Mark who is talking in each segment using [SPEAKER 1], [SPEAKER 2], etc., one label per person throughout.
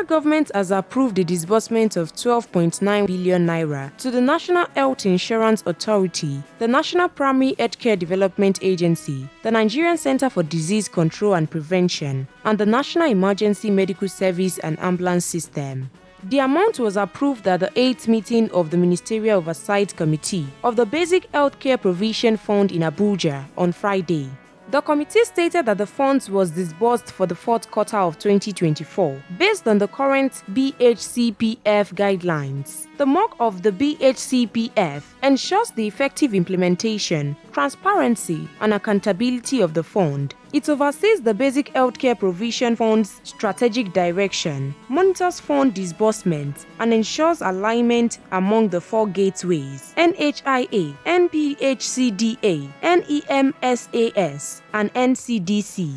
[SPEAKER 1] federal government has approved the disbursement of 12.9 billion naira to the National Health Insurance Authority, the National Primary Healthcare Development Agency, the Nigerian Center for Disease Control and Prevention, and the National Emergency Medical Service and Ambulance System. The amount was approved at the 8th meeting of the Ministerial Oversight Committee of the Basic Healthcare Provision Fund in Abuja on Friday. The committee stated that the funds was disbursed for the fourth quarter of 2024 based on the current BHCPF guidelines. The mark of the BHCPF ensures the effective implementation, transparency, and accountability of the fund. It oversees the Basic Healthcare Provision Fund's strategic direction, monitors fund disbursement, and ensures alignment among the four gateways: NHIA, NPHCDA, NEMSAS, and NCDC.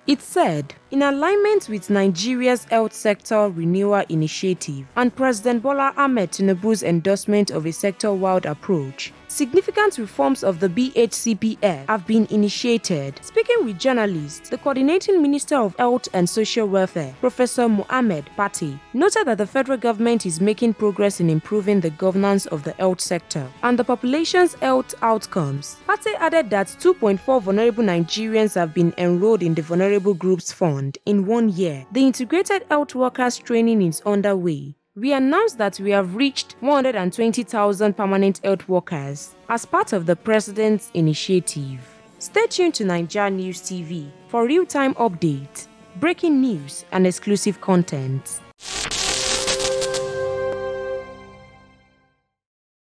[SPEAKER 1] It said, in alignment with Nigeria's health sector renewal initiative and President Bola Ahmed Tinubu's endorsement of a sector-wide approach, significant reforms of the BHCPF have been initiated. Speaking with journalists, the Coordinating Minister of Health and Social Welfare, Professor Mohammed Pate, noted that the federal government is making progress in improving the governance of the health sector and the population's health outcomes. Pate added that 2.4 vulnerable Nigerians have been enrolled in the Vulnerable Groups Fund in 1 year. The Integrated Health Workers Training is underway. We announced that we have reached 120,000 permanent health workers as part of the President's initiative. Stay tuned to NaijaNews TV for real-time updates, breaking news, and exclusive content.